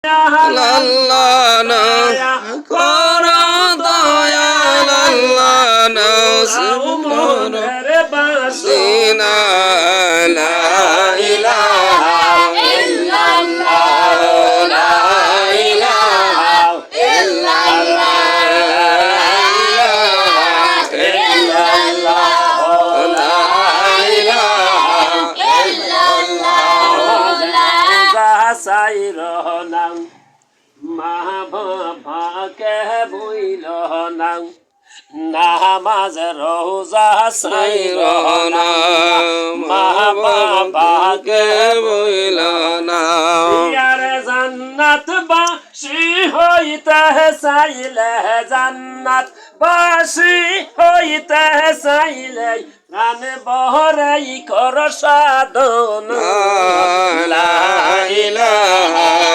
আল্লাহ না কর দয়াল আল্লাহ নসিব কর সিনা লা ইলাহা ইল্লাল্লাহ লা ইলাহা ইল্লাল্লাহ নামাজ রোজা সাইর না মা বাবাকে বইল না ইয়ারে জান্নাত বাসি হইতে চাইলে জান্নাত বাসি হইতে চাইলে প্রাণ বহরাই কর সাধন লা ইলাহা